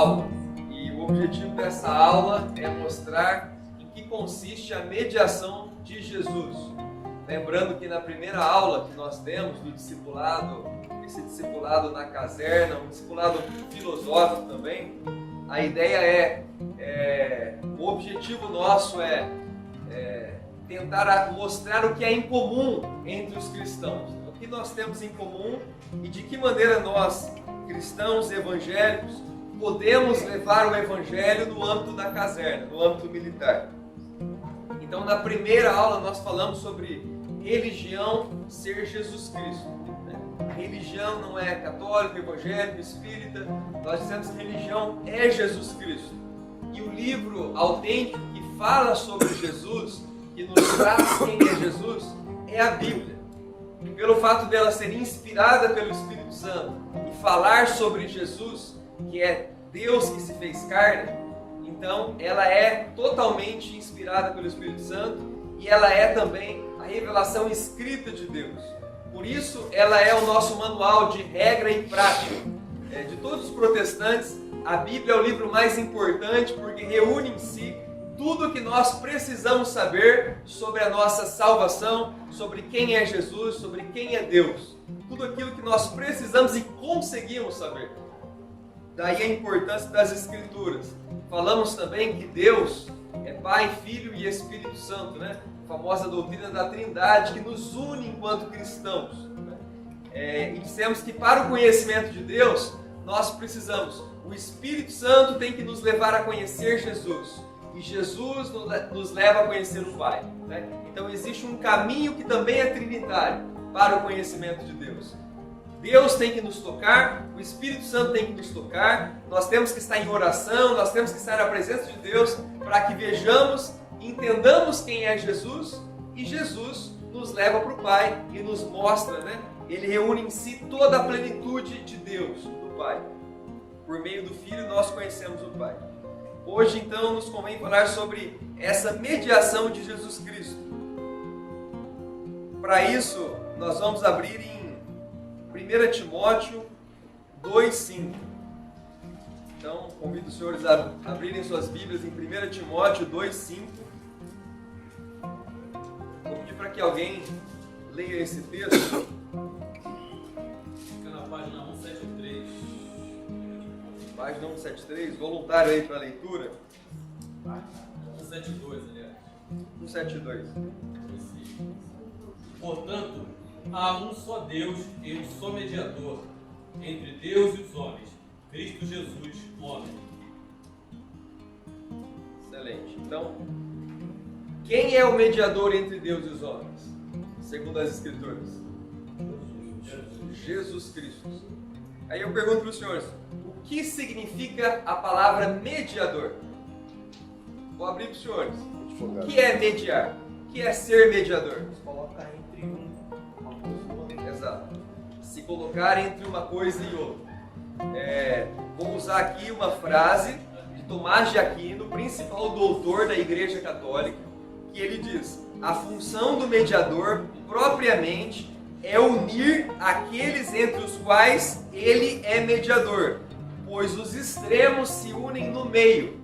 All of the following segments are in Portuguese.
aula. E o objetivo dessa aula é mostrar em que consiste a mediação de Jesus. Lembrando que na primeira aula que nós demos do discipulado, esse discipulado na caserna, um discipulado filosófico também, a ideia o objetivo nosso é tentar mostrar o que é em comum entre os cristãos, o que nós temos em comum e de que maneira nós, cristãos evangélicos, podemos levar o evangelho no âmbito da caserna, no âmbito militar. Então, na primeira aula nós falamos sobre religião ser Jesus Cristo. Religião não é católico, evangélico, espírita. Nós dissemos que religião é Jesus Cristo. E o livro autêntico que fala sobre Jesus, que nos traz quem é Jesus, é a Bíblia. E pelo fato dela ser inspirada pelo Espírito Santo e falar sobre Jesus, que é Deus que se fez carne, então ela é totalmente inspirada pelo Espírito Santo e ela é também a revelação escrita de Deus. Por isso, ela é o nosso manual de regra e prática. De todos os protestantes, a Bíblia é o livro mais importante porque reúne em si tudo o que nós precisamos saber sobre a nossa salvação, sobre quem é Jesus, sobre quem é Deus. Tudo aquilo que nós precisamos e conseguimos saber. Daí a importância das Escrituras. Falamos também que Deus é Pai, Filho e Espírito Santo, né? A famosa doutrina da Trindade que nos une enquanto cristãos. E dissemos que para o conhecimento de Deus, nós precisamos, o Espírito Santo tem que nos levar a conhecer Jesus. E Jesus nos leva a conhecer o Pai. Né? Então existe um caminho que também é trinitário para o conhecimento de Deus. Deus tem que nos tocar, o Espírito Santo tem que nos tocar, nós temos que estar em oração, nós temos que estar na presença de Deus para que vejamos, entendamos quem é Jesus e Jesus nos leva para o Pai e nos mostra, né? Ele reúne em si toda a plenitude de Deus, do Pai. Por meio do Filho nós conhecemos o Pai. Hoje então nos convém falar sobre essa mediação de Jesus Cristo. Para isso nós vamos abrir em 1 Timóteo 2,5. Então, convido os senhores a abrirem suas Bíblias em 1 Timóteo 2,5. Vou pedir para que alguém leia esse texto. Fica na página 173. Página 173, voluntário aí para a leitura. 172, aliás. 172. Portanto, há um só Deus e um só mediador entre Deus e os homens, Cristo Jesus, homem. Excelente. Então, quem é o mediador entre Deus e os homens? Segundo as Escrituras. Jesus Cristo. Aí eu pergunto para os senhores, o que significa a palavra mediador? Vou abrir para os senhores. O que é mediar? O que é ser mediador? Colocar entre uma coisa e outra. Exato. Se colocar entre uma coisa e outra. Vou usar aqui uma frase de Tomás de Aquino, principal doutor da Igreja Católica, que ele diz: a função do mediador, propriamente, é unir aqueles entre os quais ele é mediador, pois os extremos se unem no meio.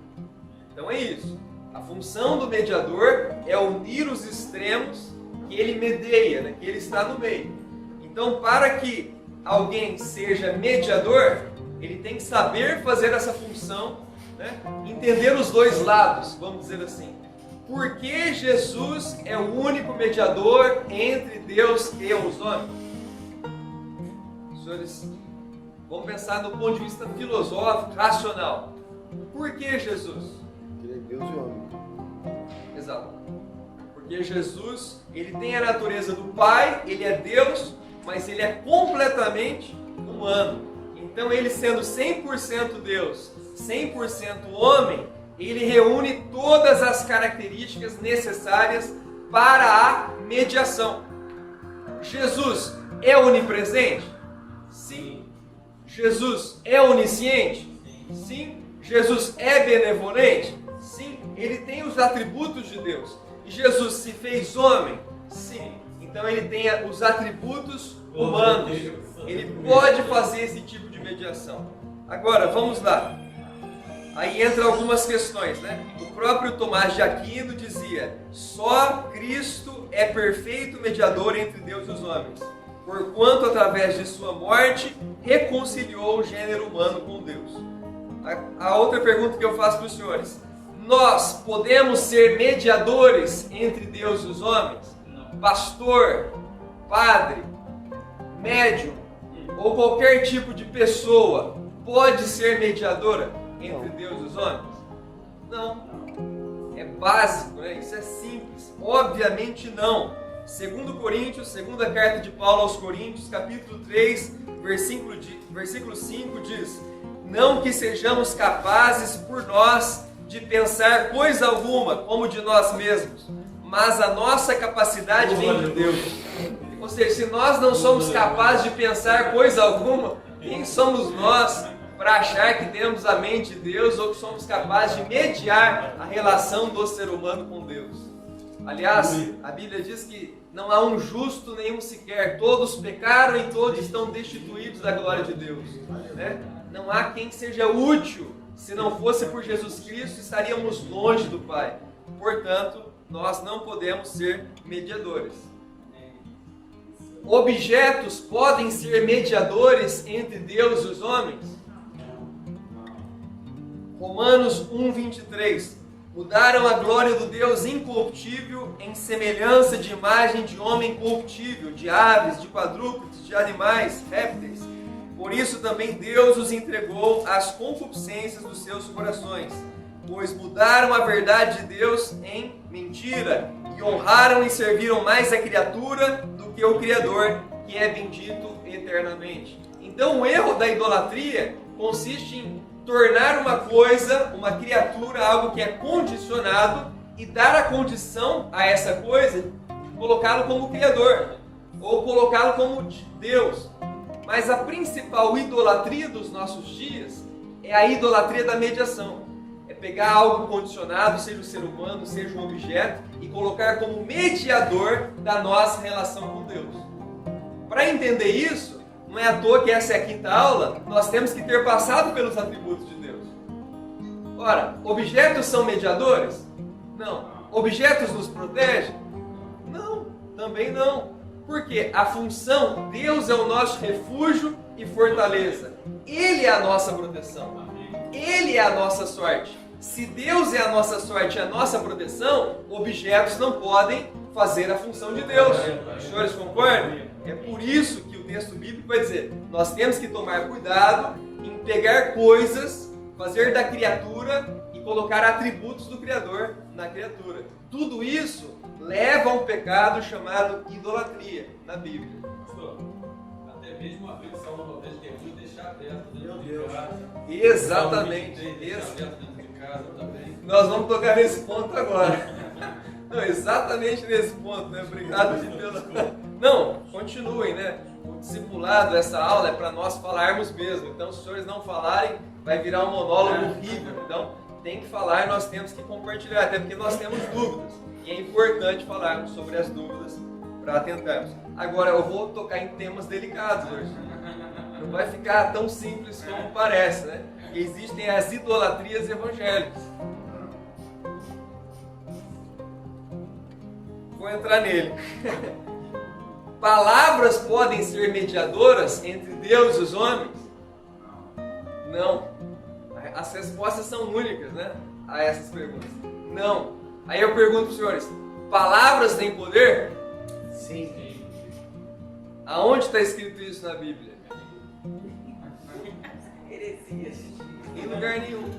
Então é isso. A função do mediador é unir os extremos que ele medeia, né? Que ele está no meio. Então, para que alguém seja mediador, ele tem que saber fazer essa função, né? Entender os dois lados, vamos dizer assim. Por que Jesus é o único mediador entre Deus e os homens? Senhores, vamos pensar do ponto de vista filosófico, racional. Por que Jesus? Ele é Deus e homem. Exato. Porque Jesus, ele tem a natureza do Pai, ele é Deus, mas ele é completamente humano. Então ele sendo 100% Deus, 100% homem, ele reúne todas as características necessárias para a mediação. Jesus é onipresente? Sim. Jesus é onisciente? Sim. Jesus é benevolente? Sim. Ele tem os atributos de Deus. E Jesus se fez homem? Sim. Então ele tem os atributos humanos. Ele pode fazer esse tipo de mediação. Agora, vamos lá. aí entra algumas questões, né? O próprio Tomás de Aquino dizia: só Cristo é perfeito mediador entre Deus e os homens, porquanto através de sua morte reconciliou o gênero humano com Deus. A outra pergunta que eu faço para os senhores: nós podemos ser mediadores entre Deus e os homens? Pastor, padre, médium ou qualquer tipo de pessoa pode ser mediadora entre Deus e os homens? Não. É básico, né? Isso é simples. Obviamente não. 2 Coríntios, segunda carta de Paulo aos Coríntios, capítulo 3, versículo 5 diz: não que sejamos capazes por nós de pensar coisa alguma como de nós mesmos, mas a nossa capacidade vem de Deus. Ou seja, se nós não somos capazes de pensar coisa alguma, quem somos nós para achar que temos a mente de Deus ou que somos capazes de mediar a relação do ser humano com Deus? Aliás, a Bíblia diz que não há um justo nenhum sequer, todos pecaram e todos estão destituídos da glória de Deus, né? Não há quem seja útil. Se não fosse por Jesus Cristo, estaríamos longe do Pai. Portanto, nós não podemos ser mediadores. Objetos podem ser mediadores entre Deus e os homens? Romanos 1:23. Mudaram a glória do Deus incorruptível em semelhança de imagem de homem corruptível, de aves, de quadrúpedes, de animais, répteis. Por isso também Deus os entregou às concupiscências dos seus corações, pois mudaram a verdade de Deus em mentira e honraram e serviram mais a criatura do que o Criador, que é bendito eternamente. Então o erro da idolatria consiste em tornar uma coisa, uma criatura, algo que é condicionado e dar a condição a essa coisa, colocá-lo como Criador ou colocá-lo como Deus. Mas a principal idolatria dos nossos dias é a idolatria da mediação. É pegar algo condicionado, seja o ser humano, seja um objeto, e colocar como mediador da nossa relação com Deus. Para entender isso, não é à toa que essa é a quinta aula, nós temos que ter passado pelos atributos de Deus. Ora, objetos são mediadores? Não. Objetos nos protegem? Não, também não. Porque a função, Deus é o nosso refúgio e fortaleza. Ele é a nossa proteção. Ele é a nossa sorte. Se Deus é a nossa sorte e a nossa proteção, objetos não podem fazer a função de Deus. Os senhores concordam? É por isso que o texto bíblico vai dizer: nós temos que tomar cuidado em pegar coisas, fazer da criatura e colocar atributos do Criador na criatura. Tudo isso leva a um pecado chamado idolatria na Bíblia. Pastor, até mesmo a Bíblia de Salmo 90 tem que deixar aberto dentro de casa. Exatamente. Deixar aberto dentro de casa também. Nós vamos tocar nesse ponto agora. Não, exatamente nesse ponto, né? Obrigado pela... Não, continuem, né? O discipulado, essa aula é para nós falarmos mesmo. Então, se os senhores não falarem, vai virar um monólogo horrível. Então, tem que falar e nós temos que compartilhar, até porque nós temos dúvidas. E é importante falarmos sobre as dúvidas para atentarmos. Agora, eu vou tocar em temas delicados hoje. Não vai ficar tão simples como parece, né? Porque existem as idolatrias evangélicas. Vou entrar nele. Palavras podem ser mediadoras entre Deus e os homens? Não. As respostas são únicas, né? A essas perguntas. Não. Aí eu pergunto para os senhores: palavras têm poder? Sim. Aonde está escrito isso na Bíblia? Em lugar nenhum.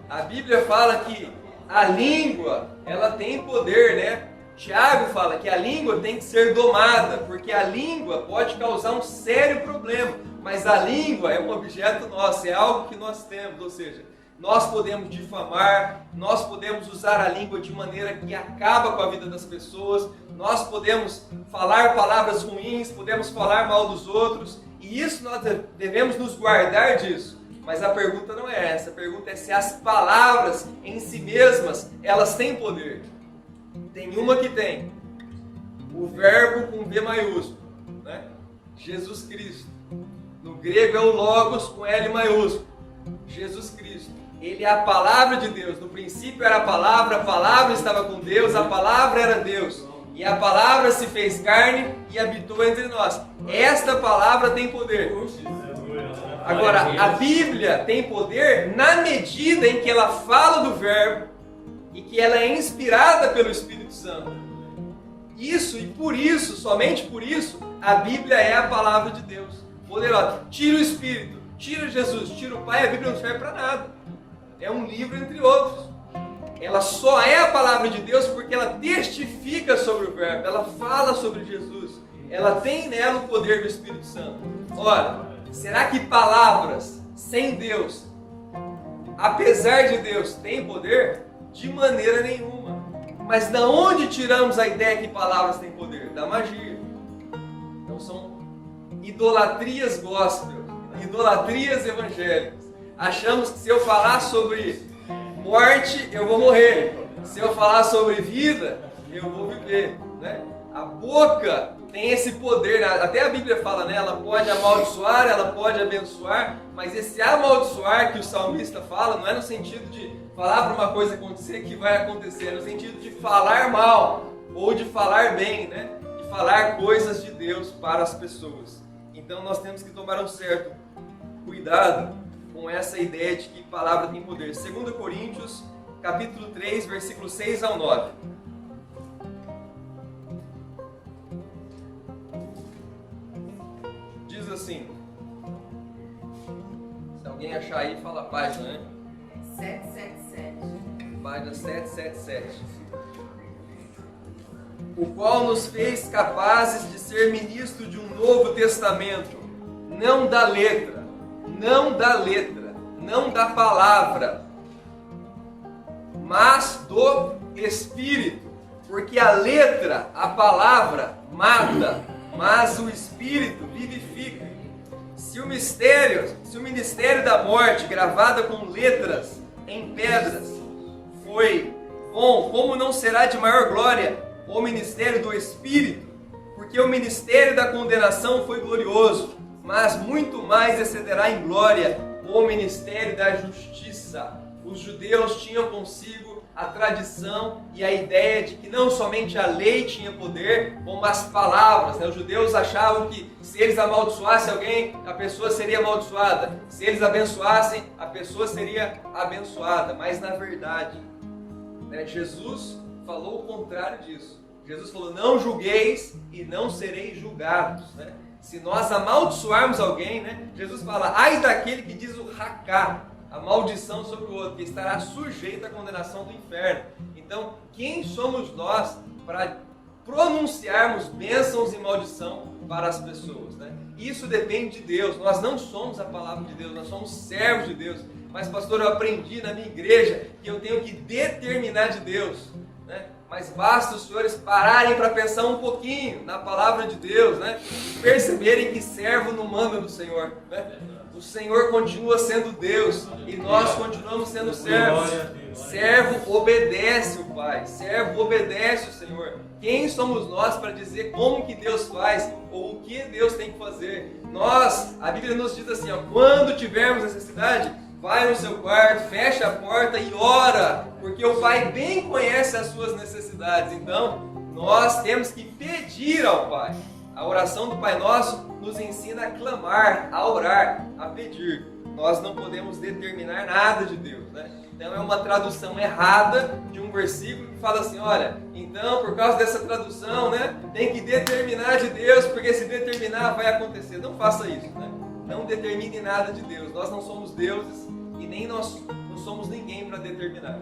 A Bíblia fala que a língua, ela tem poder, né? Tiago fala que a língua tem que ser domada, porque a língua pode causar um sério problema, mas a língua é um objeto nosso, é algo que nós temos, ou seja, nós podemos difamar, nós podemos usar a língua de maneira que acaba com a vida das pessoas, nós podemos falar palavras ruins, podemos falar mal dos outros, e isso nós devemos nos guardar disso. Mas a pergunta não é essa, a pergunta é se as palavras em si mesmas, elas têm poder. Tem uma que tem, o verbo com V maiúsculo, né? Jesus Cristo. No grego é o Logos com L maiúsculo, Jesus Cristo. Ele é a palavra de Deus. No princípio era a palavra estava com Deus, a palavra era Deus. E a palavra se fez carne e habitou entre nós. Esta palavra tem poder. Agora, a Bíblia tem poder na medida em que ela fala do Verbo e que ela é inspirada pelo Espírito Santo. Isso e por isso, somente por isso, a Bíblia é a palavra de Deus. Poderosa. Tira o Espírito, tira Jesus, tira o Pai, a Bíblia não serve para nada. É um livro entre outros. Ela só é a palavra de Deus porque ela testifica sobre o Verbo, ela fala sobre Jesus, ela tem nela o poder do Espírito Santo. Ora, será que palavras sem Deus, apesar de Deus, têm poder? De maneira nenhuma. Mas da onde tiramos a ideia que palavras têm poder? Da magia. Então são idolatrias gospel, idolatrias evangélicas. Achamos que se eu falar sobre morte, eu vou morrer. Se eu falar sobre vida, eu vou viver, né? A boca tem esse poder, até a Bíblia fala, né? Ela pode amaldiçoar, ela pode abençoar, mas esse amaldiçoar que o salmista fala não é no sentido de falar para uma coisa acontecer que vai acontecer, é no sentido de falar mal ou de falar bem, né? De falar coisas de Deus para as pessoas. Então nós temos que tomar um certo cuidado com essa ideia de que palavra tem poder. 2 Coríntios, capítulo 3, versículos 6 ao 9. Diz assim, se alguém achar aí, fala a página, né? 777. Página 777. O qual nos fez capazes de ser ministro de um novo testamento, não da letra, não da palavra, mas do Espírito. Porque a letra, a palavra, mata, mas o Espírito vivifica. Se o ministério da morte, gravada com letras em pedras, foi bom, como não será de maior glória o ministério do Espírito? Porque o ministério da condenação foi glorioso, mas muito mais excederá em glória o ministério da justiça. Os judeus tinham consigo a tradição e a ideia de que não somente a lei tinha poder, como as palavras, né? Os judeus achavam que se eles amaldiçoassem alguém, a pessoa seria amaldiçoada. Se eles abençoassem, a pessoa seria abençoada. Mas na verdade, né, Jesus falou o contrário disso. Jesus falou, não julgueis e não sereis julgados, né? Se nós amaldiçoarmos alguém, né? Jesus fala, ai daquele que diz o racá, a maldição sobre o outro, que estará sujeito à condenação do inferno. Então, quem somos nós para pronunciarmos bênçãos e maldição para as pessoas, né? Isso depende de Deus. Nós não somos a palavra de Deus, nós somos servos de Deus. Mas, pastor, eu aprendi na minha igreja que eu tenho que determinar de Deus, né? Mas basta os senhores pararem para pensar um pouquinho na palavra de Deus, né? E perceberem que servo não manda do Senhor, né? O Senhor continua sendo Deus e nós continuamos sendo servos. Servo obedece o Pai, servo obedece o Senhor. Quem somos nós para dizer como que Deus faz ou o que Deus tem que fazer? A Bíblia nos diz assim, ó, quando tivermos necessidade, vai no seu quarto, fecha a porta e ora, porque o Pai bem conhece as suas necessidades. Então, nós temos que pedir ao Pai. A oração do Pai Nosso nos ensina a clamar, a orar, a pedir. Nós não podemos determinar nada de Deus, né? Então é uma tradução errada de um versículo que fala assim, olha, então por causa dessa tradução, né, tem que determinar de Deus, porque se determinar vai acontecer. Não faça isso, né? Não determine nada de Deus. Nós não somos deuses e nem nós não somos ninguém para determinar.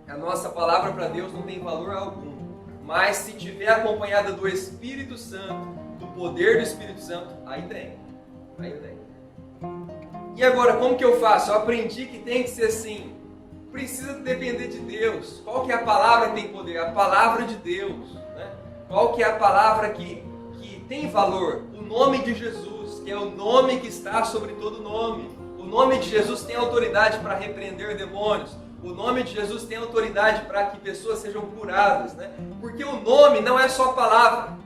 A nossa palavra para Deus não tem valor algum. Mas se tiver acompanhada do Espírito Santo, do poder do Espírito Santo, aí tem. Aí tem. E agora, como que eu faço? Eu aprendi que tem que ser assim. Precisa depender de Deus. Qual que é a palavra que tem poder? A palavra de Deus, né? Qual que é a palavra que tem valor? O nome de Jesus, que é o nome que está sobre todo nome. O nome de Jesus tem autoridade para repreender demônios. O nome de Jesus tem autoridade para que pessoas sejam curadas, né? Porque o nome não é só palavra.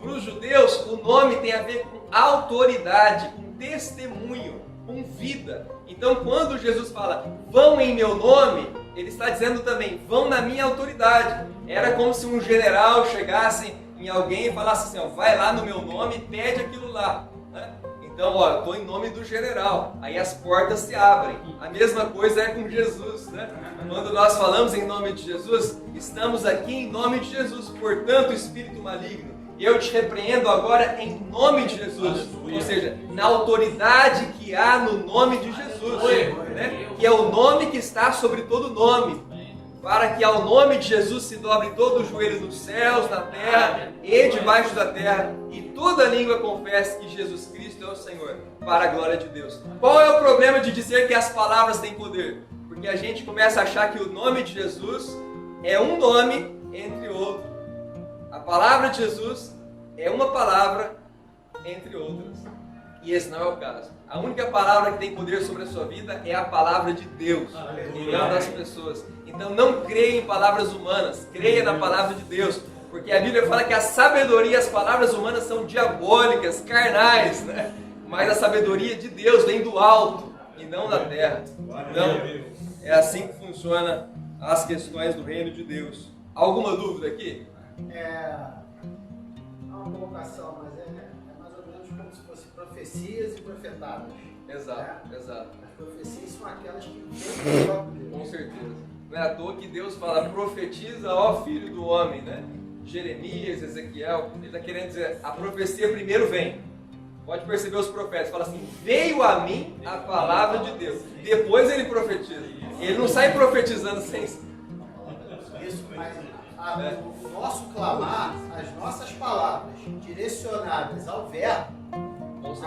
Para os judeus, o nome tem a ver com autoridade, com testemunho. com vida. Então, quando Jesus fala, vão em meu nome, ele está dizendo também, vão na minha autoridade. Era como se um general chegasse em alguém e falasse assim, ó, vai lá no meu nome e pede aquilo lá. Né? Então, ó, eu estou em nome do general. Aí as portas se abrem. A mesma coisa é com Jesus. Né? Quando nós falamos em nome de Jesus, estamos aqui em nome de Jesus. Portanto, espírito maligno, eu te repreendo agora em nome de Jesus. Ou seja, na autoridade que há no nome de Jesus. Né? Que é o nome que está sobre todo nome. Para que ao nome de Jesus se dobre todo o joelho nos céus, na terra e debaixo da terra, e toda língua confesse que Jesus Cristo é o Senhor, para a glória de Deus. Qual é o problema de dizer que as palavras têm poder? Porque a gente começa a achar que o nome de Jesus é um nome entre outros. A palavra de Jesus é uma palavra entre outras. E esse não é o caso. A única palavra que tem poder sobre a sua vida é a palavra de Deus, e não das pessoas. Então não creia em palavras humanas, creia na palavra de Deus. Porque a Bíblia fala que a sabedoria e as palavras humanas são diabólicas, carnais, né? Mas a sabedoria de Deus vem do alto e não da terra. Então, é assim que funciona as questões do reino de Deus. Alguma dúvida aqui? Uma colocação, mas é mais ou menos como se fossem profecias e profetadas. Exato, exato. As profecias são aquelas que vêm do próprio Deus. Com certeza. Não é à toa que Deus fala, profetiza, ó filho do homem, né? Jeremias, Ezequiel, ele está querendo dizer, a profecia primeiro vem. Pode perceber os profetas, fala assim, veio a mim a palavra de Deus. Depois ele profetiza. Ele não sai profetizando sem... Isso, mas o nosso clamar, as nossas palavras direcionadas ao verbo,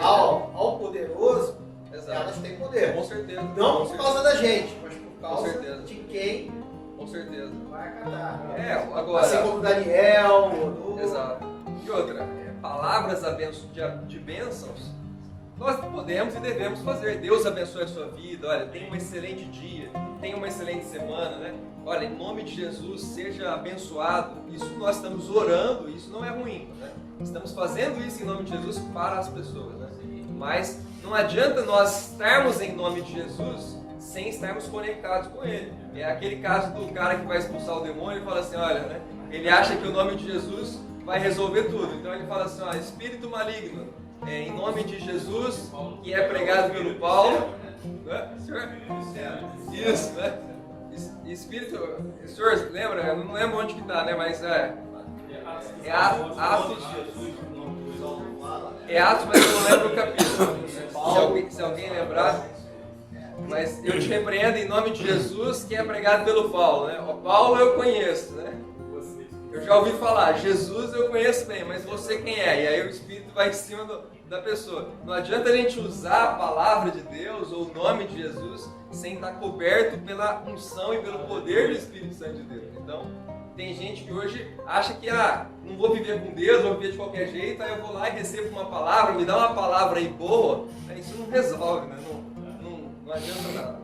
ao poderoso, Exato. elas têm poder. Com certeza. Não Com por certeza. causa da gente, mas por causa certeza. de quem Com certeza. vai acatar. Agora... Assim como Daniel, ou Exato. E outra, palavras de bênçãos, nós podemos e devemos fazer. Deus abençoe a sua vida, olha, tenha um excelente dia, tenha uma excelente semana, né? Olha, em nome de Jesus, seja abençoado. Isso nós estamos orando, isso não é ruim, né? Estamos fazendo isso em nome de Jesus para as pessoas, né? Mas não adianta nós estarmos em nome de Jesus sem estarmos conectados com Ele. É aquele caso do cara que vai expulsar o demônio e fala assim, olha, né? Ele acha que o nome de Jesus vai resolver tudo. Então ele fala assim, ó, espírito maligno, em nome de Jesus, que é pregado pelo Paulo, né? Senhor? Isso, né? Espírito, senhor, lembra? Eu não lembro onde que está, né? Mas Atos, mas eu não lembro o capítulo. Se alguém lembrar. Mas eu te repreendo em nome de Jesus, que é pregado pelo Paulo, né? O Paulo eu conheço, né? Eu já ouvi falar, Jesus eu conheço bem, mas você quem é? E aí o Espírito vai em cima da pessoa. Não adianta a gente usar a palavra de Deus ou o nome de Jesus sem estar coberto pela unção e pelo poder do Espírito Santo de Deus. Então, tem gente que hoje acha que, não vou viver com Deus, vou viver de qualquer jeito, aí eu vou lá e recebo uma palavra, me dá uma palavra aí boa, isso não resolve, né? Não adianta nada.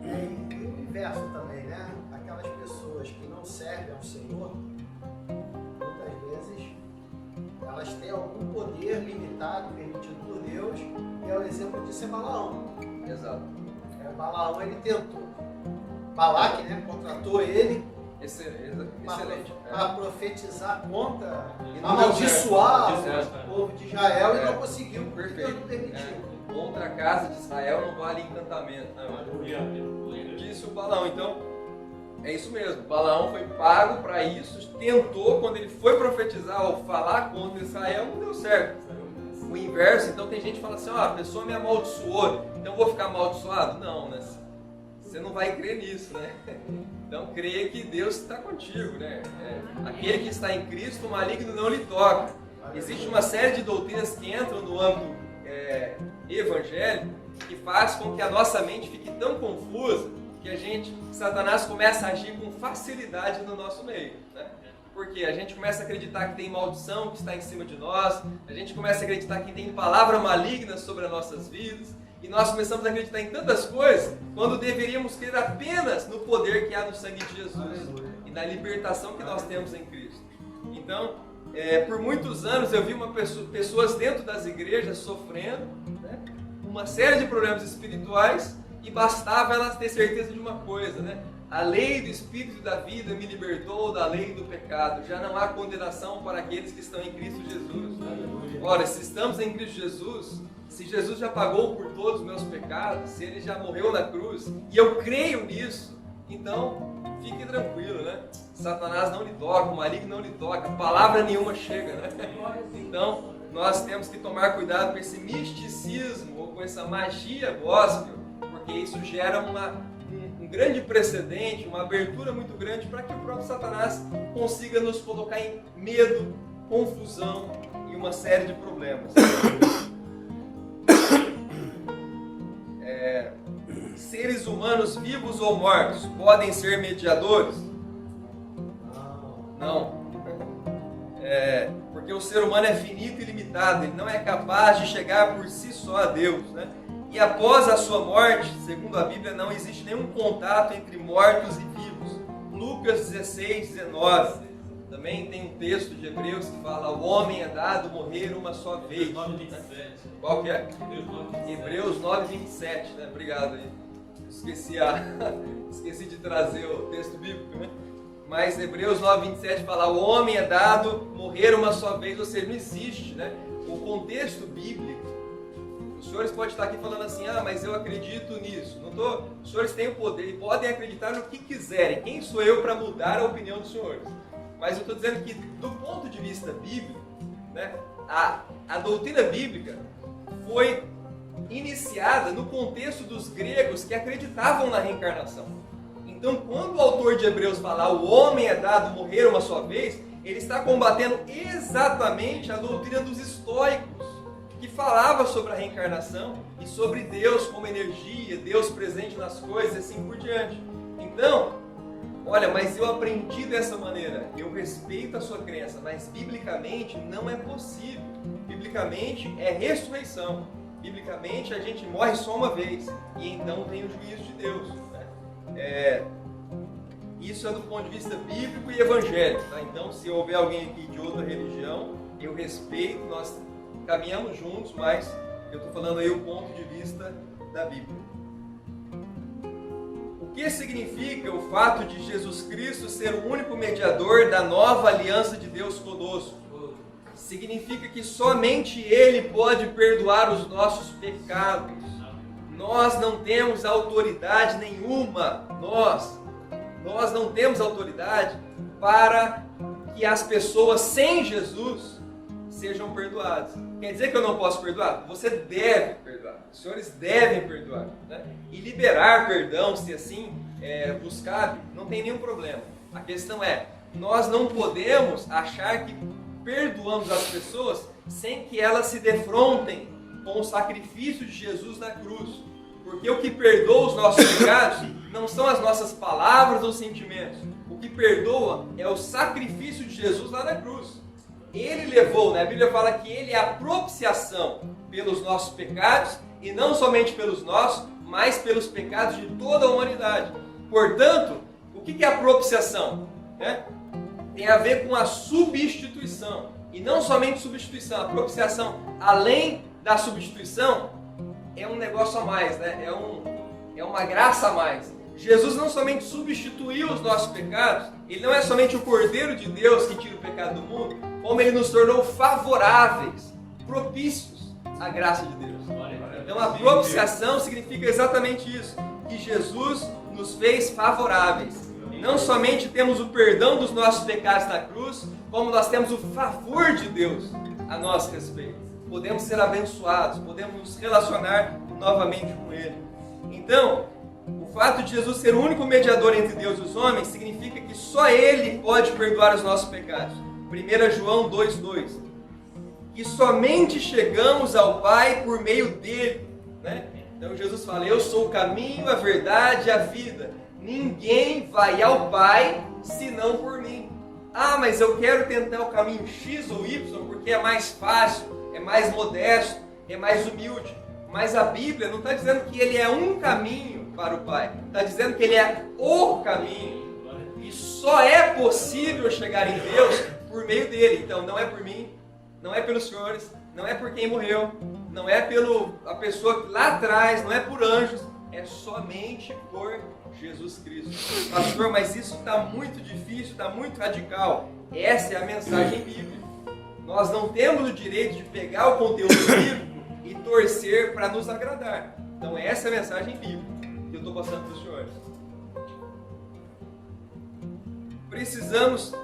E o inverso também, né? Aquelas pessoas que não servem ao Senhor, muitas vezes, elas têm algum poder limitado, permitido por Deus, e é o exemplo disso é Balaão. Exato. Balaão, ele tentou. Balaque, né? Contratou ele Excelente. para profetizar contra, E não deu amaldiçoar certo. o povo de Israel e É. não conseguiu, porque Perfeito. Deus não permitiu. Contra a casa de Israel não vale encantamento. Né? Disse o Balaão. Então, é isso mesmo. Balaão foi pago para isso, tentou, quando ele foi profetizar ou falar contra Israel, não deu certo. O inverso, então tem gente que fala assim, a pessoa me amaldiçoou, então eu vou ficar amaldiçoado? Não, né? Você não vai crer nisso, né? Então creia que Deus está contigo, né? Aquele que está em Cristo, o maligno não lhe toca. Existe uma série de doutrinas que entram no âmbito evangélico que faz com que a nossa mente fique tão confusa que Satanás começa a agir com facilidade no nosso meio, né? Porque a gente começa a acreditar que tem maldição que está em cima de nós, a gente começa a acreditar que tem palavra maligna sobre as nossas vidas, e nós começamos a acreditar em tantas coisas, quando deveríamos crer apenas no poder que há no sangue de Jesus e na libertação que nós temos em Cristo. Então, por muitos anos eu vi pessoas dentro das igrejas sofrendo, né, com uma série de problemas espirituais e bastava ela ter certeza de uma coisa, né? A lei do Espírito da vida me libertou da lei do pecado. Já não há condenação para aqueles que estão em Cristo Jesus. Ora, se estamos em Cristo Jesus, se Jesus já pagou por todos os meus pecados, se Ele já morreu na cruz, e eu creio nisso, então fique tranquilo, né? Satanás não lhe toca, o maligno não lhe toca, palavra nenhuma chega, né? Então, nós temos que tomar cuidado com esse misticismo ou com essa magia gospel, porque isso gera um grande precedente, uma abertura muito grande para que o próprio Satanás consiga nos colocar em medo, confusão e uma série de problemas. Seres humanos vivos ou mortos podem ser mediadores? Não. Porque o ser humano é finito e limitado, ele não é capaz de chegar por si só a Deus, né? E após a sua morte, segundo a Bíblia, não existe nenhum contato entre mortos e vivos. Lucas 16, 19. Também tem um texto de Hebreus que fala: o homem é dado morrer uma só vez. 9:27. Qual que é? Hebreus 9:27. Hebreus 9:27, né? Obrigado aí. Esqueci de trazer o texto bíblico, né? Mas Hebreus 9:27 fala: o homem é dado morrer uma só vez, ou seja, não existe, né? O contexto bíblico. Os senhores podem estar aqui falando assim: ah, mas eu acredito nisso. Não tô. Os senhores têm o poder e podem acreditar no que quiserem. Quem sou eu para mudar a opinião dos senhores? Mas eu estou dizendo que, do ponto de vista bíblico, né, a doutrina bíblica foi iniciada no contexto dos gregos que acreditavam na reencarnação. Então, quando o autor de Hebreus fala: o homem é dado morrer uma só vez, ele está combatendo exatamente a doutrina dos estoicos, que falava sobre a reencarnação e sobre Deus como energia, Deus presente nas coisas e assim por diante. Então, olha, mas eu aprendi dessa maneira, eu respeito a sua crença, mas biblicamente não é possível. Biblicamente é ressurreição. Biblicamente a gente morre só uma vez e então tem o juízo de Deus, né? Isso é do ponto de vista bíblico e evangélico, tá? Então, se houver alguém aqui de outra religião, eu respeito, nós caminhamos juntos, mas eu estou falando aí o ponto de vista da Bíblia. O que significa o fato de Jesus Cristo ser o único mediador da nova aliança de Deus conosco? Significa que somente Ele pode perdoar os nossos pecados. Nós não temos autoridade nenhuma, nós não temos autoridade para que as pessoas sem Jesus sejam perdoadas. Quer dizer que eu não posso perdoar? Você deve perdoar. Os senhores devem perdoar, né? E liberar perdão, se assim buscar, não tem nenhum problema. A questão é, nós não podemos achar que perdoamos as pessoas sem que elas se defrontem com o sacrifício de Jesus na cruz. Porque o que perdoa os nossos pecados não são as nossas palavras ou sentimentos. O que perdoa é o sacrifício de Jesus lá na cruz. Ele levou, né? A Bíblia fala que Ele é a propiciação pelos nossos pecados, e não somente pelos nossos, mas pelos pecados de toda a humanidade. Portanto, o que é a propiciação? Tem a ver com a substituição, e não somente substituição, a propiciação, além da substituição, é um negócio a mais, né? É uma graça a mais. Jesus não somente substituiu os nossos pecados, Ele não é somente o Cordeiro de Deus que tira o pecado do mundo, como Ele nos tornou favoráveis, propícios à graça de Deus. Então a propiciação significa exatamente isso, que Jesus nos fez favoráveis. Não somente temos o perdão dos nossos pecados na cruz, como nós temos o favor de Deus a nosso respeito. Podemos ser abençoados, podemos nos relacionar novamente com Ele. Então, o fato de Jesus ser o único mediador entre Deus e os homens significa que só Ele pode perdoar os nossos pecados. 1 João 2,2. E somente chegamos ao Pai por meio dele, né? Então Jesus fala: eu sou o caminho, a verdade e a vida. Ninguém vai ao Pai senão por mim. Ah, mas eu quero tentar o caminho X ou Y porque é mais fácil, é mais modesto, é mais humilde. Mas a Bíblia não está dizendo que Ele é um caminho para o Pai. Está dizendo que Ele é o caminho. E só é possível chegar em Deus por meio dele. Então não é por mim, não é pelos senhores, não é por quem morreu, não é pelo a pessoa lá atrás, não é por anjos, é somente por Jesus Cristo. Pastor, mas isso está muito difícil, está muito radical. Essa é a mensagem bíblica. Nós não temos o direito de pegar o conteúdo bíblico e torcer para nos agradar. Então essa é a mensagem bíblica que eu estou passando para os senhores.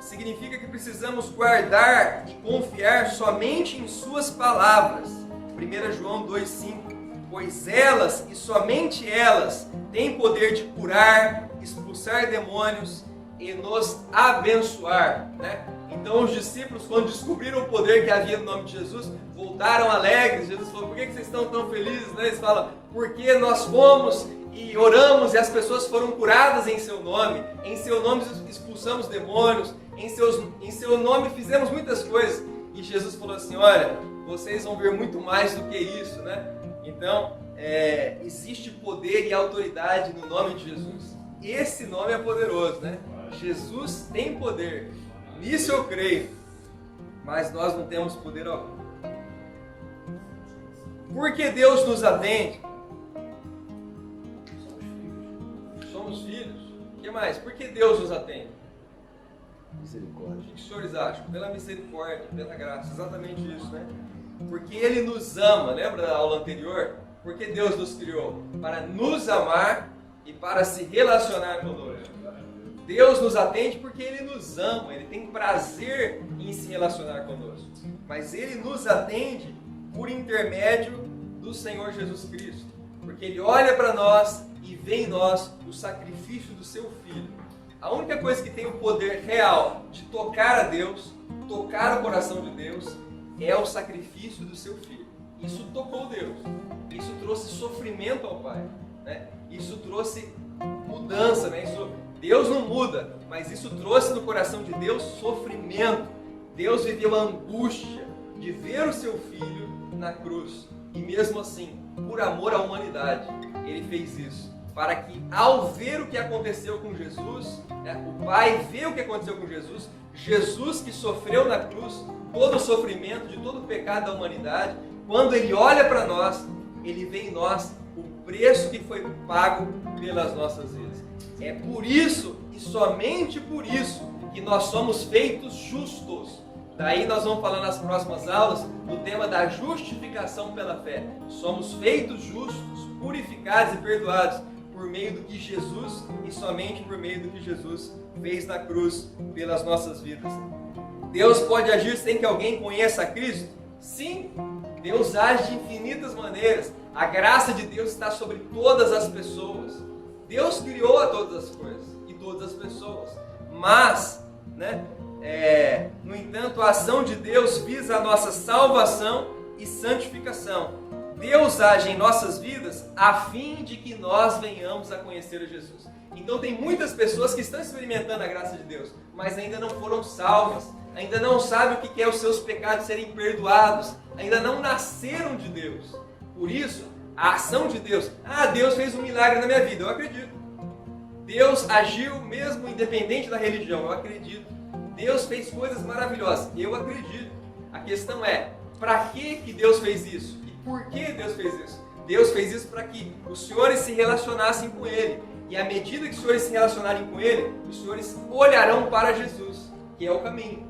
Significa que precisamos guardar e confiar somente em suas palavras. 1 João 2,5. Pois elas, e somente elas, têm poder de curar, expulsar demônios e nos abençoar, né? Então os discípulos, quando descobriram o poder que havia no nome de Jesus, voltaram alegres. Jesus falou: por que vocês estão tão felizes? Né? Eles falam: porque nós fomos e oramos e as pessoas foram curadas em seu nome. Em seu nome expulsamos demônios, em seu nome fizemos muitas coisas. E Jesus falou assim: olha, vocês vão ver muito mais do que isso, né? Então, existe poder e autoridade no nome de Jesus. Esse nome é poderoso, né? Jesus tem poder. Nisso eu creio. Mas nós não temos poder algum. Por que Deus nos atende? Somos filhos. O que mais? Por que Deus nos atende? Misericórdia. O que os senhores acham? Pela misericórdia, pela graça. Exatamente isso, né? Porque Ele nos ama. Lembra da aula anterior? Porque Deus nos criou para nos amar e para se relacionar conosco. Deus nos atende porque Ele nos ama, Ele tem prazer em se relacionar conosco. Mas Ele nos atende por intermédio do Senhor Jesus Cristo. Porque Ele olha para nós e vê em nós o sacrifício do seu Filho. A única coisa que tem o poder real de tocar a Deus, tocar o coração de Deus, é o sacrifício do seu Filho. Isso tocou Deus. Isso trouxe sofrimento ao Pai, né? Isso trouxe mudança, né? Deus não muda, mas isso trouxe no coração de Deus sofrimento. Deus viveu a angústia de ver o seu Filho na cruz. E mesmo assim, por amor à humanidade, Ele fez isso. Para que, ao ver o que aconteceu com Jesus, né, o Pai vê o que aconteceu com Jesus, Jesus que sofreu na cruz todo o sofrimento de todo o pecado da humanidade, quando Ele olha para nós, Ele vê em nós o preço que foi pago pelas nossas vidas. É por isso, e somente por isso, que nós somos feitos justos. Daí nós vamos falar nas próximas aulas do tema da justificação pela fé. Somos feitos justos, purificados e perdoados por meio do que Jesus, e somente por meio do que Jesus fez na cruz pelas nossas vidas. Deus pode agir sem que alguém conheça a Cristo? Sim, Deus age de infinitas maneiras. A graça de Deus está sobre todas as pessoas. Deus criou a todas as coisas e todas as pessoas. Mas, no entanto, a ação de Deus visa a nossa salvação e santificação. Deus age em nossas vidas a fim de que nós venhamos a conhecer a Jesus. Então tem muitas pessoas que estão experimentando a graça de Deus, mas ainda não foram salvas, ainda não sabem o que é os seus pecados serem perdoados, ainda não nasceram de Deus. Por isso, a ação de Deus, Deus fez um milagre na minha vida, eu acredito. Deus agiu mesmo independente da religião, eu acredito. Deus fez coisas maravilhosas, eu acredito. A questão é, para que Deus fez isso? E por que Deus fez isso? Deus fez isso para que os senhores se relacionassem com Ele. E à medida que os senhores se relacionarem com Ele, os senhores olharão para Jesus, que é o caminho,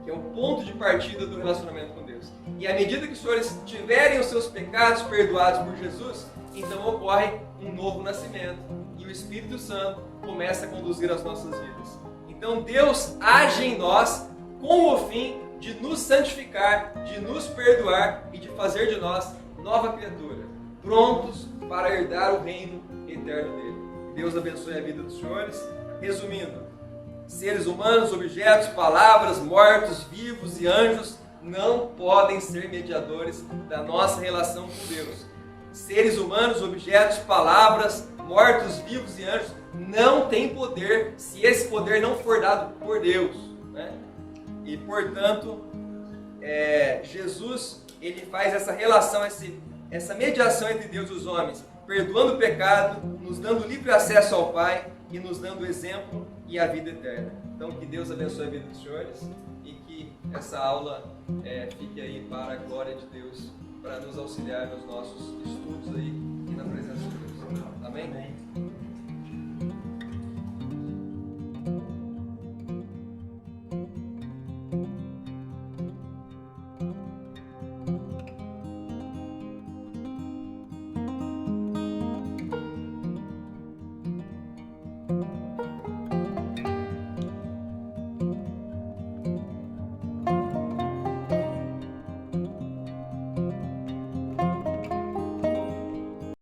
que é o ponto de partida do relacionamento com Deus. E à medida que os senhores tiverem os seus pecados perdoados por Jesus, então ocorre um novo nascimento. E o Espírito Santo começa a conduzir as nossas vidas. Então Deus age em nós com o fim de nos santificar, de nos perdoar e de fazer de nós nova criatura, prontos para herdar o reino eterno dele. Deus abençoe a vida dos senhores. Resumindo, seres humanos, objetos, palavras, mortos, vivos e anjos não podem ser mediadores da nossa relação com Deus. Seres humanos, objetos, palavras, mortos, vivos e anjos não têm poder se esse poder não for dado por Deus, né? E portanto, Jesus, ele faz essa relação, essa mediação entre Deus e os homens, perdoando o pecado, nos dando livre acesso ao Pai e nos dando o exemplo e a vida eterna. Então, que Deus abençoe a vida dos senhores e que essa aula fique aí para a glória de Deus para nos auxiliar nos nossos estudos aí e na presença de Deus. Amém? Amém.